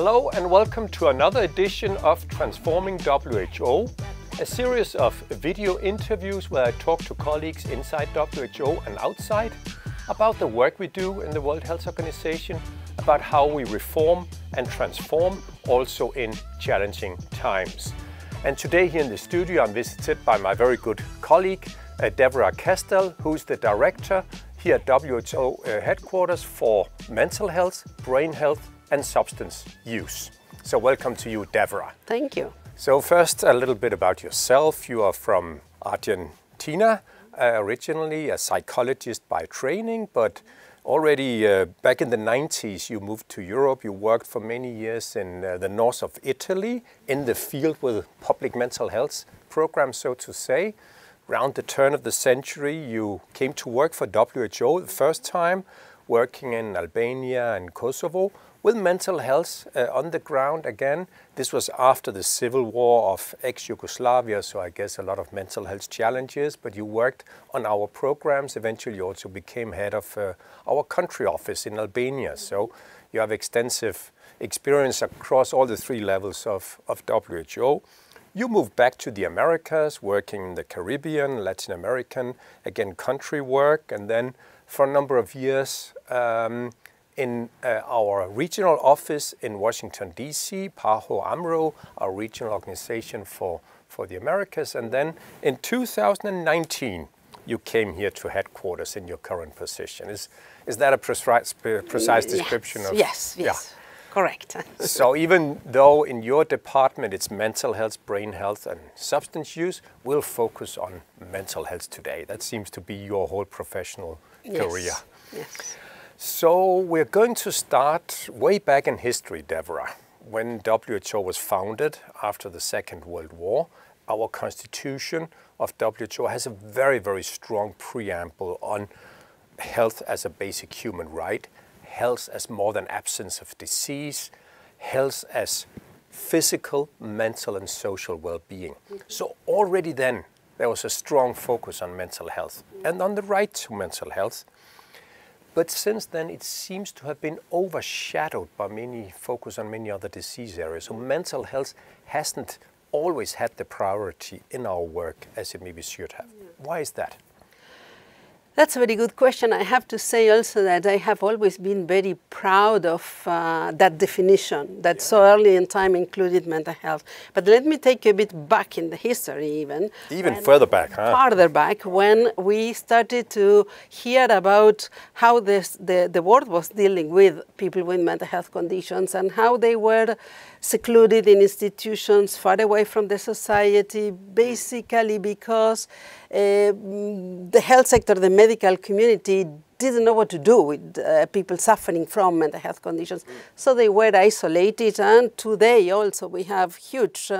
Hello and welcome to another edition of Transforming WHO, a series of video interviews where I talk to colleagues inside WHO and outside about the work we do in the World Health Organization, about how we reform and transform also in challenging times. And today here in the studio I'm visited by my very good colleague Dévora Kestel, who's the director here at WHO headquarters for mental health, brain health and substance use. So welcome to you, Dévora. Thank you. So first, a little bit about yourself. You are from Argentina, originally a psychologist by training, but already back in the 90s you moved to Europe. You worked for many years in the north of Italy in the field with public mental health programs, so to say. Around the turn of the century you came to work for WHO the first time, working in Albania and Kosovo with mental health on the ground again. This was after the civil war of ex-Yugoslavia, so I guess a lot of mental health challenges, but you worked on our programs. Eventually you also became head of our country office in Albania. So you have extensive experience across all the three levels of WHO. You moved back to the Americas, working in the Caribbean, Latin American, again country work, and then for a number of years in our regional office in Washington, D.C., PAHO AMRO, our regional organization for the Americas. And then in 2019, you came here to headquarters in your current position. Is that a precise description of? Yes, Yeah. Correct. So even though in your department it's mental health, brain health and substance use, we'll focus on mental health today. That seems to be your whole professional career. Yes. So we're going to start way back in history, Dévora. When WHO was founded after the Second World War, our constitution of WHO has a very, very strong preamble on health as a basic human right, health as more than absence of disease, health as physical, mental and social well-being. So already then there was a strong focus on mental health and on the right to mental health. But since then it seems to have been overshadowed by many focus on many other disease areas. So mental health hasn't always had the priority in our work as it maybe should have. Why is that? That's a very good question. I have to say also that I have always been very proud of that definition that so early in time included mental health. But let me take you a bit back in the history even further back, huh? Farther back, when we started to hear about how the world was dealing with people with mental health conditions and how they were secluded in institutions far away from the society, basically because the health sector, the medical community didn't know what to do with people suffering from mental health conditions. So they were isolated, and today also we have huge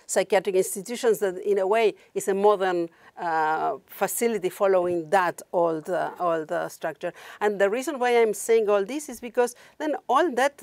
psychiatric institutions that in a way is a modern facility following that old structure. And the reason why I'm saying all this is because then all that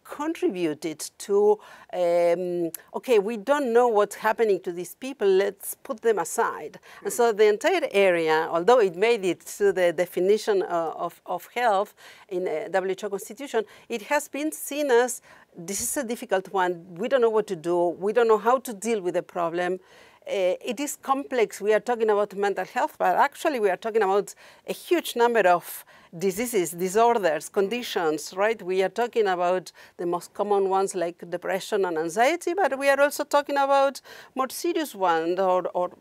contributed to, okay, we don't know what's happening to these people, let's put them aside. And so the entire area, although it made it to the definition of health in the WHO Constitution, it has been seen as, this is a difficult one, we don't know what to do, we don't know how to deal with the problem. It is complex. We are talking about mental health, but actually we are talking about a huge number of diseases, disorders, conditions, right? We are talking about the most common ones like depression and anxiety, but we are also talking about more serious ones or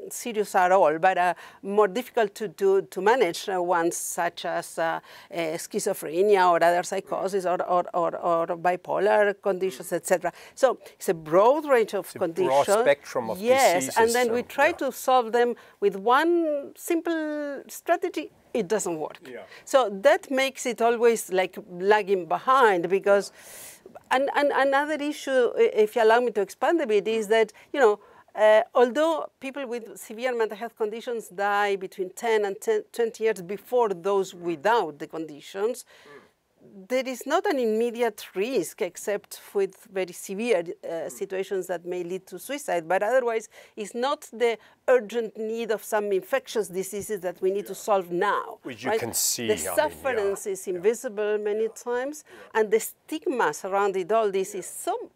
serious are all, but more difficult to manage ones such as schizophrenia or other psychosis or bipolar conditions, etc. So it's a broad range of conditions. Broad spectrum of diseases. Yes, and then we try to solve them with one simple strategy. It doesn't work. Yeah. So that makes it always like lagging behind because, and another issue, if you allow me to expand a bit, is that, although people with severe mental health conditions die between 10 and 20 years before those without the conditions, there is not an immediate risk except with very severe situations that may lead to suicide, but otherwise it's not the urgent need of some infectious diseases that we need to solve now. Which you can see. The sufferance is invisible many times, and the stigma surrounding all this is so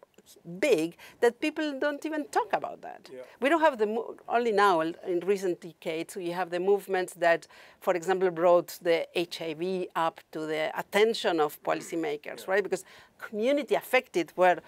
big that people don't even talk about that. We don't have only now in recent decades we have the movements that, for example, brought the HIV up to the attention of policymakers, right? Because community affected where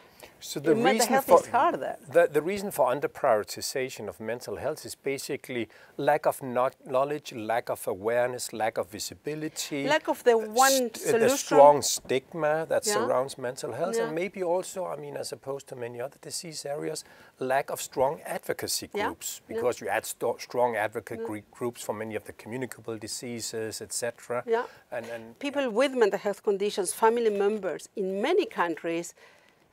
mental health is harder. The reason for underprioritization of mental health is basically lack of knowledge, lack of awareness, lack of visibility, lack of the one solution, the strong stigma that surrounds mental health, and maybe also, I mean, as opposed to many other disease areas, lack of strong advocacy groups, because you had strong advocate groups for many of the communicable diseases, etc. And people with mental health conditions, family members in many countries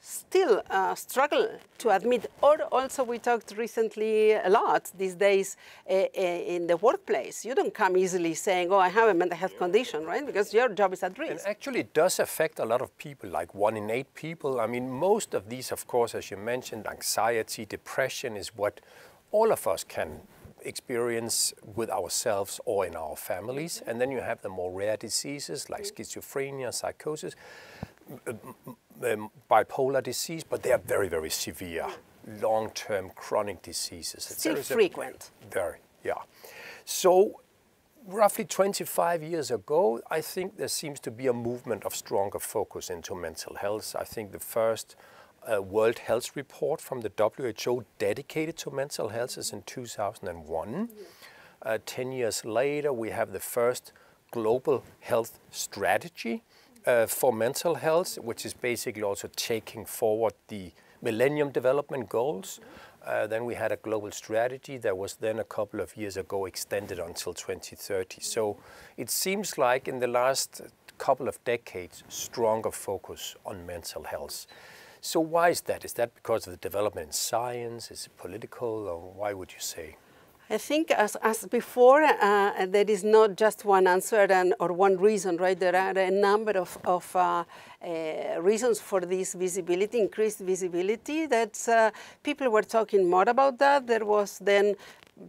still struggle to admit, or also we talked recently a lot these days in the workplace. You don't come easily saying, oh, I have a mental health condition, right? Because your job is at risk. And actually it does affect a lot of people, like 1 in 8 people. I mean, most of these, of course, as you mentioned, anxiety, depression is what all of us can experience with ourselves or in our families. And then you have the more rare diseases like schizophrenia, psychosis, bipolar disease, but they are very, very severe, long-term chronic diseases. Still frequent. Very, yeah. So roughly 25 years ago, I think there seems to be a movement of stronger focus into mental health. I think the first World Health Report from the WHO dedicated to mental health is in 2001. 10 years later, we have the first global health strategy for mental health, which is basically also taking forward the Millennium Development Goals. Then we had a global strategy that was then a couple of years ago extended until 2030. So it seems like in the last couple of decades, stronger focus on mental health. So why is that? Is that because of the development in science? Is it political? Or why would you say? I think as before, there is not just one answer or one reason, right? There are a number of reasons for this visibility, increased visibility, that people were talking more about that. There was then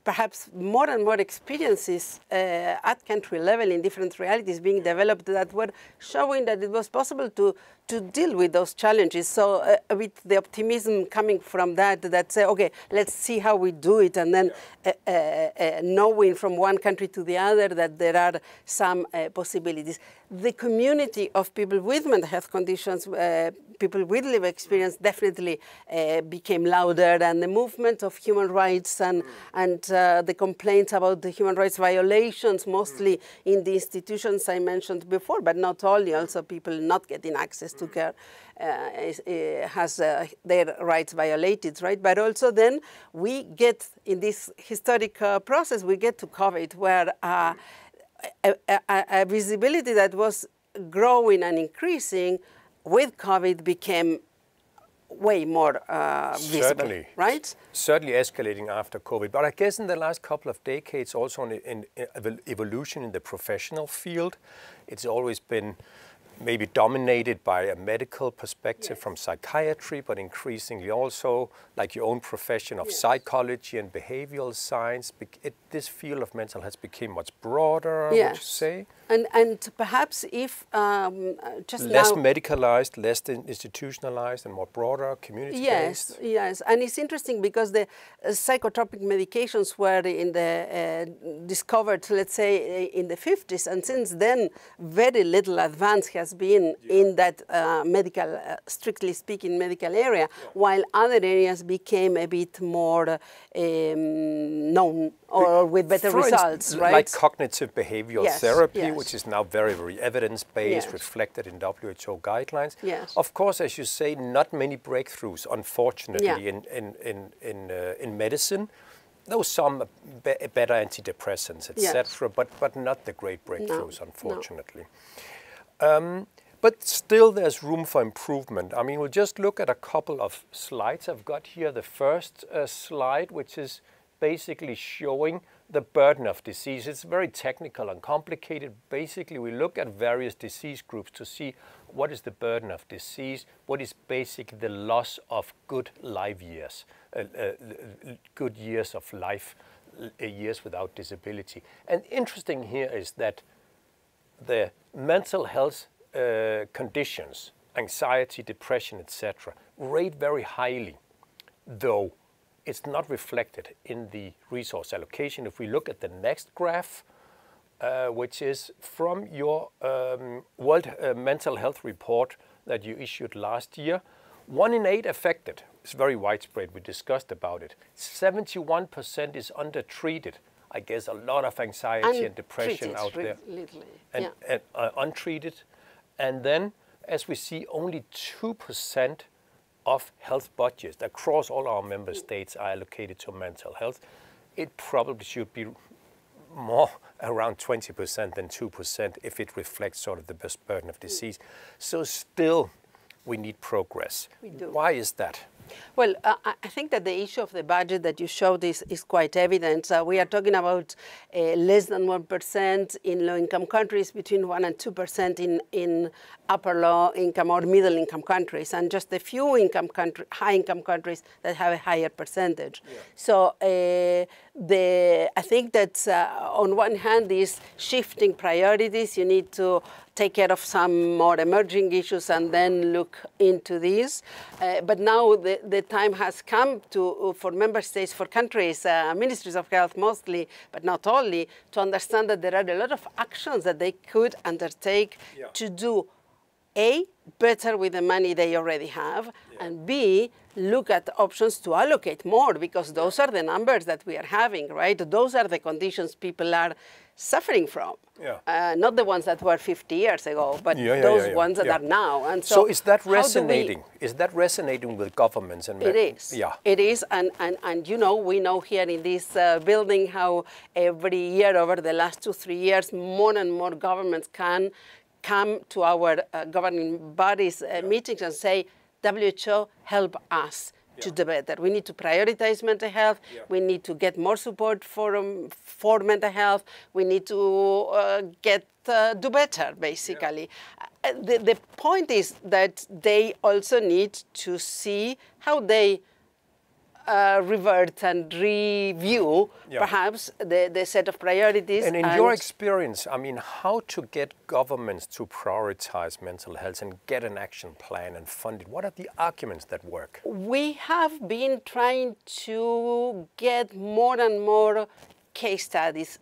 perhaps more and more experiences at country level in different realities being developed that were showing that it was possible to deal with those challenges. So with the optimism coming from that say, okay, let's see how we do it, and then knowing from one country to the other that there are some possibilities. The community of people with mental health conditions, people with lived experience definitely became louder, and the movement of human rights and the complaints about the human rights violations, mostly in the institutions I mentioned before, but not only, also people not getting access to care has their rights violated, right? But also then we get, in this historic process, we get to COVID, where a visibility that was growing and increasing with COVID became way more visible, right? Certainly escalating after COVID. But I guess in the last couple of decades, also in evolution in the professional field, it's always been maybe dominated by a medical perspective from psychiatry, but increasingly also like your own profession of psychology and behavioral science. This field of mental health became much broader, would you say? And perhaps if just less now, medicalized, less institutionalized, and more broader, community-based. Yes, and it's interesting because the psychotropic medications were discovered, let's say, in the 50s, and since then, very little advance has been in that medical, strictly speaking, medical area, while other areas became a bit more known or with better results, right? Like cognitive behavioral therapy, which is now very, very evidence-based, reflected in WHO guidelines. Of course, as you say, not many breakthroughs, unfortunately, in medicine. There was some better antidepressants, etc., but not the great breakthroughs, unfortunately. But still, there's room for improvement. I mean, we'll just look at a couple of slides I've got here. The first slide, which is basically showing the burden of disease. It's very technical and complicated. Basically, we look at various disease groups to see what is the burden of disease, what is basically the loss of good life years, good years of life, years without disability. And interesting here is that the mental health conditions, anxiety, depression, etc., rate very highly, though it's not reflected in the resource allocation. If we look at the next graph, which is from your World Mental Health Report that you issued last year, 1 in 8 affected. It's very widespread. We discussed about it. 71% is undertreated. I guess a lot of anxiety and depression out there. And untreated. And then, as we see, only 2% of health budgets across all our member states are allocated to mental health. It probably should be more around 20% than 2% if it reflects sort of the best burden of disease. So still, we need progress. We do. Why is that? Well, I think that the issue of the budget that you showed is quite evident. We are talking about less than 1% in low-income countries, between 1 and 2% in upper low-income or middle-income countries, and just a few high-income countries that have a higher percentage. Yeah. So I think that on one hand, these shifting priorities, you need to take care of some more emerging issues and then look into these. But now the time has come for member states, for countries, ministries of health mostly, but not only, to understand that there are a lot of actions that they could undertake to do, A, better with the money they already have, and B, look at options to allocate more, because those are the numbers that we are having, right? Those are the conditions people are suffering from. Not the ones that were 50 years ago, but those ones that are now. And so is that resonating? Is that resonating with governments? And it is. It is. And you know, we know here in this building how every year over the last 2-3 years, more and more governments can come to our governing bodies meetings and say, WHO, help us to do better. We need to prioritize mental health. We need to get more support for mental health. We need to do better, basically. The point is that they also need to see how they revert and review, perhaps, the set of priorities. And in your experience, I mean, how to get governments to prioritize mental health and get an action plan and fund it? What are the arguments that work? We have been trying to get more and more case studies,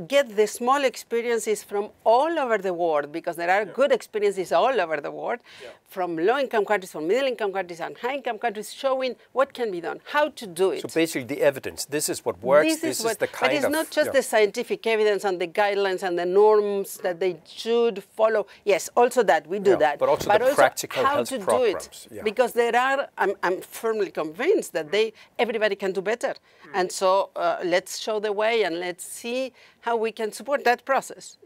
get the small experiences from all over the world, because there are good experiences all over the world, from low-income countries, from middle-income countries, and high-income countries, showing what can be done, how to do it. So basically the evidence, this is what works, this is the kind of... But it's not just the scientific evidence and the guidelines and the norms that they should follow. Yes, also that, we do that. But also the practical health programs. Do it. Because there are, I'm firmly convinced that everybody can do better. And so let's show the way and let's see how we can support that process.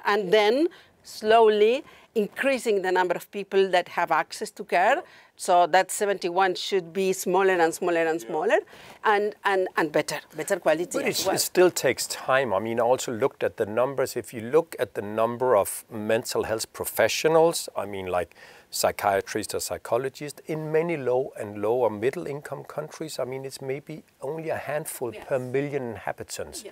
And then slowly increasing the number of people that have access to care. So that 71 should be smaller and smaller and smaller, and better quality but as well. It still takes time. I mean, I also looked at the numbers. If you look at the number of mental health professionals, I mean, like psychiatrists or psychologists, in many low and lower middle income countries, I mean, it's maybe only a handful per million inhabitants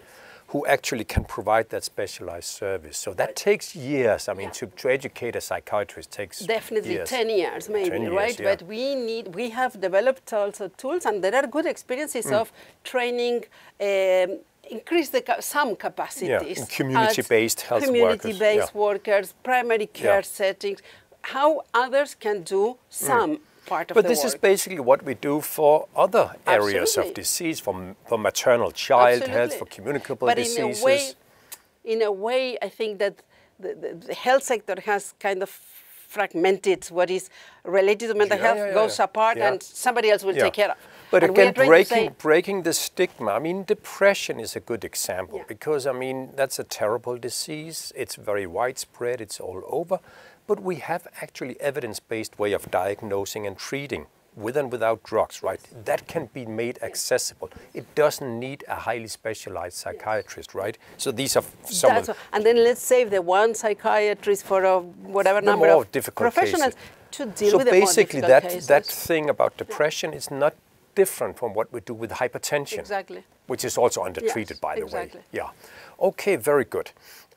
who actually can provide that specialized service. So that takes years. I mean, to educate a psychiatrist takes definitely years. 10 years, maybe, 10 years, right? But we have developed also tools, and there are good experiences of training, increase some capacities. In community-based health community-based workers, primary care settings, how others can do some part of but the this work. is basically what we do for other areas of disease, for maternal child health, for communicable diseases. But in a way, I think that the health sector has kind of fragmented. What is related to mental health goes apart, and somebody else will take care of. But again, breaking the stigma. I mean, depression is a good example because, I mean, that's a terrible disease. It's very widespread. It's all over. But we have actually evidence-based way of diagnosing and treating with and without drugs, right? That can be made accessible. It doesn't need a highly specialized psychiatrist, right? So these are some of the... And then let's save the one psychiatrist for whatever number of professionals to deal with the more difficult cases. So basically that thing about depression is not different from what we do with hypertension. Exactly. Which is also undertreated, by the exactly. way. Yeah. Okay, very good.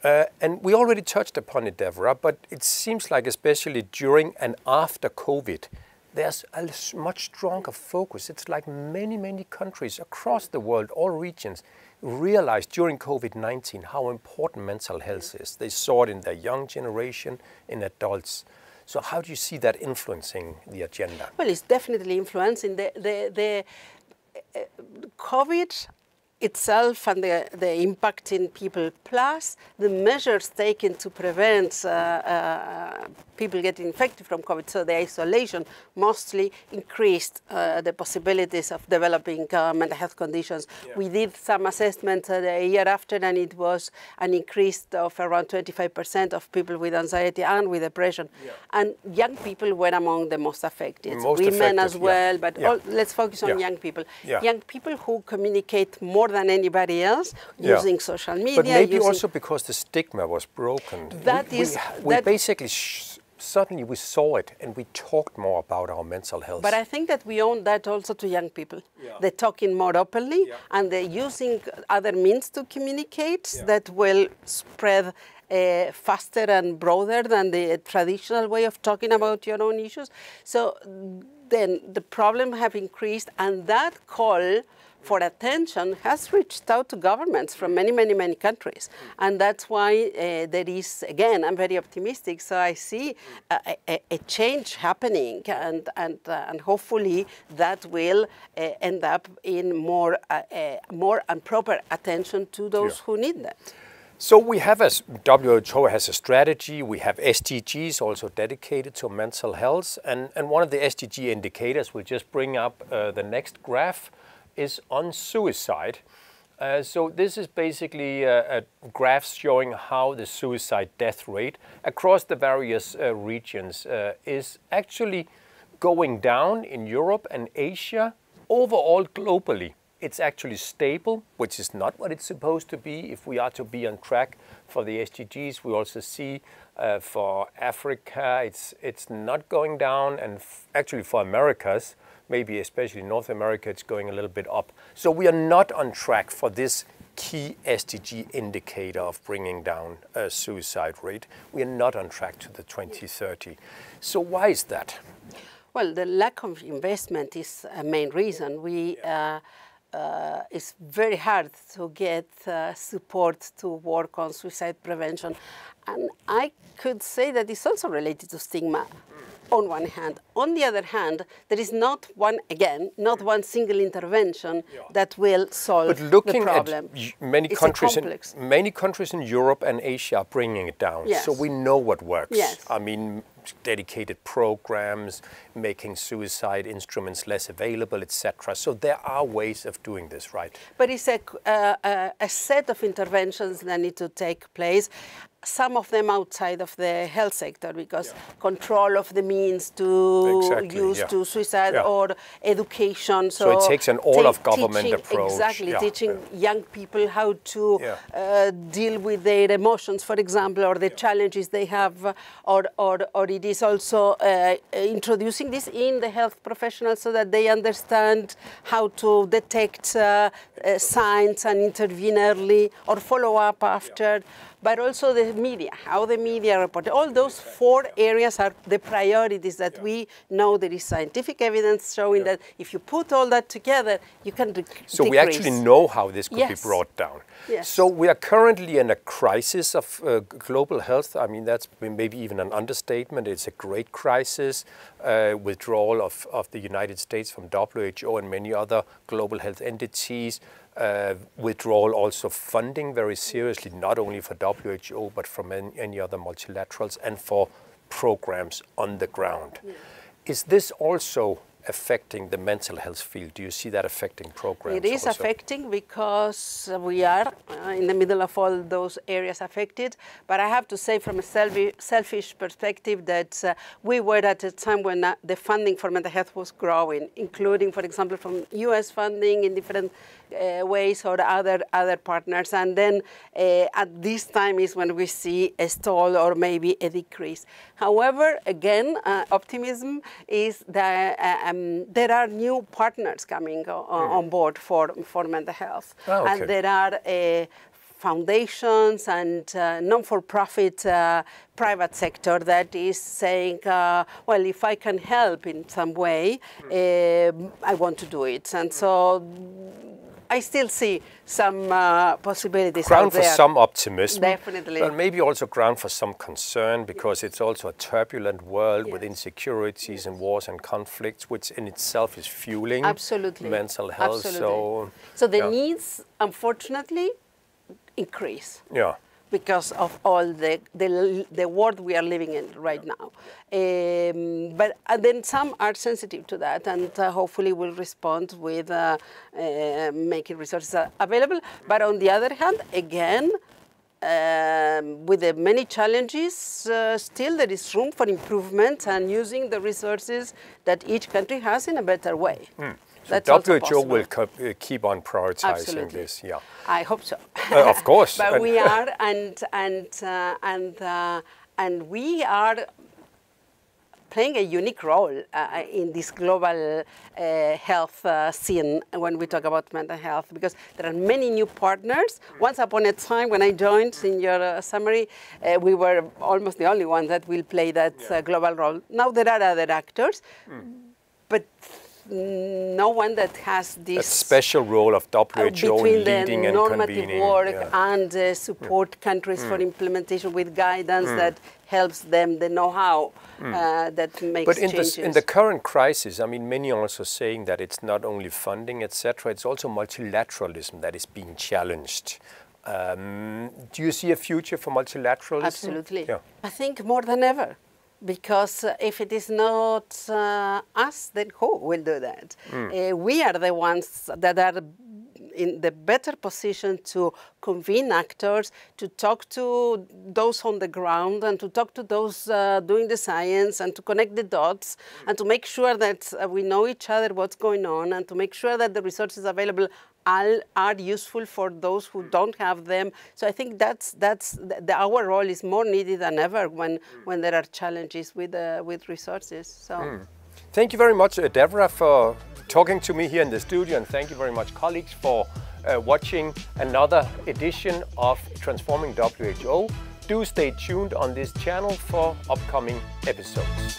And we already touched upon it, Dévora, but it seems like especially during and after COVID, there's a much stronger focus. It's like many countries across the world, all regions, realized during COVID-19 how important mental health is. They saw it in their young generation, in adults. So how do you see that influencing the agenda? Well, it's definitely influencing the COVID itself and the impact in people, plus the measures taken to prevent people getting infected from COVID. So the isolation mostly increased the possibilities of developing mental health conditions. Yeah. We did some assessment the year after, and it was an increase of around 25% of people with anxiety and with depression. Yeah. And young people were among the most affected. Women as well, but let's focus on young people. Yeah. Young people who communicate more than anybody else using social media. But maybe also because the stigma was broken. We basically suddenly we saw it and we talked more about our mental health. But I think that we owe that also to young people. Yeah. They're talking more openly and they're using other means to communicate that will spread faster and broader than the traditional way of talking about your own issues. So then the problem have increased, and that call for attention has reached out to governments from many countries. And that's why there is, again, I'm very optimistic, so I see a change happening, and hopefully that will end up in more and proper attention to those who need that. So we have, as WHO has a strategy, we have SDGs also dedicated to mental health, and one of the SDG indicators, we'll just bring up the next graph, is on suicide. So this is basically a graph showing how the suicide death rate across the various regions is actually going down in Europe and Asia. Overall, globally, it's actually stable, which is not what it's supposed to be if we are to be on track for the SDGs. We also see for Africa, it's not going down, and actually for Americas, maybe especially North America, it's going a little bit up. So we are not on track for this key SDG indicator of bringing down a suicide rate. We are not on track to the 2030. So why is that? Well, the lack of investment is a main reason. It's very hard to get support to work on suicide prevention. And I could say that it's also related to stigma on one hand. On the other hand, there is not one single intervention that will solve the problem. At many countries in Europe and Asia are bringing it down. Yes. So we know what works. Yes. I mean, dedicated programs, making suicide instruments less available, etc. So there are ways of doing this, right? But it's a set of interventions that need to take place. Some of them outside of the health sector, because control of the means to use to suicide or education. So it takes an all-of-government approach. Exactly, teaching young people how to deal with their emotions, for example, or the challenges they have, or it is also introducing this in the health professionals so that they understand how to detect signs and intervene early or follow up after. But also the media, how the media report. All those 4 areas are the priorities that we know there is scientific evidence showing that if you put all that together, you can decrease. So we actually know how this could be brought down. Yes. So we are currently in a crisis of global health. I mean, that's maybe even an understatement. It's a great crisis. Withdrawal of the United States from WHO and many other global health entities. Withdrawal also funding very seriously, not only for WHO, but from any other multilaterals and for programs on the ground. Yeah. Is this also affecting the mental health field? Do you see that affecting programs? It is also? affecting because we are in the middle of all those areas affected. But I have to say from a selfish perspective that we were at a time when the funding for mental health was growing, including, for example, from US funding in different ways or other partners. And then at this time is when we see a stall or maybe a decrease. However, again, optimism is that there are new partners coming on board for mental health. Oh, okay. And there are foundations and non-for-profit private sector that is saying, well, if I can help in some way, I want to do it. And so I still see some possibilities ground out there. For some optimism. Definitely. But maybe also ground for some concern, because it's also a turbulent world with insecurities and wars and conflicts, which in itself is fueling mental health. Absolutely. So the needs, unfortunately, increase. Yeah. Because of all the world we are living in right now. But then some are sensitive to that, and hopefully will respond with making resources available. But on the other hand, again, with the many challenges, still there is room for improvement and using the resources that each country has in a better way. So WHO will keep on prioritizing this. Yeah, I hope so. Of course, but we are, and we are playing a unique role in this global health scene when we talk about mental health, because there are many new partners. Once upon a time, when I joined, in your summary, we were almost the only one that will play that global role. Now there are other actors, but no one that has this special role of WHO leading and normative convening work and support countries for implementation with guidance that helps them, the know-how that makes changes. But in the current crisis, I mean, many are also saying that it's not only funding, etc., it's also multilateralism that is being challenged. Do you see a future for multilateralism? Absolutely. Yeah. I think more than ever. Because if it is not us, then who will do that? We are the ones that are in the better position to convene actors, to talk to those on the ground, and to talk to those doing the science, and to connect the dots, and to make sure that we know each other, what's going on, and to make sure that the resources available are useful for those who don't have them. So I think our role is more needed than ever when there are challenges with resources. So. Thank you very much, Dévora, for talking to me here in the studio, and thank you very much, colleagues, for watching another edition of Transforming WHO. Do stay tuned on this channel for upcoming episodes.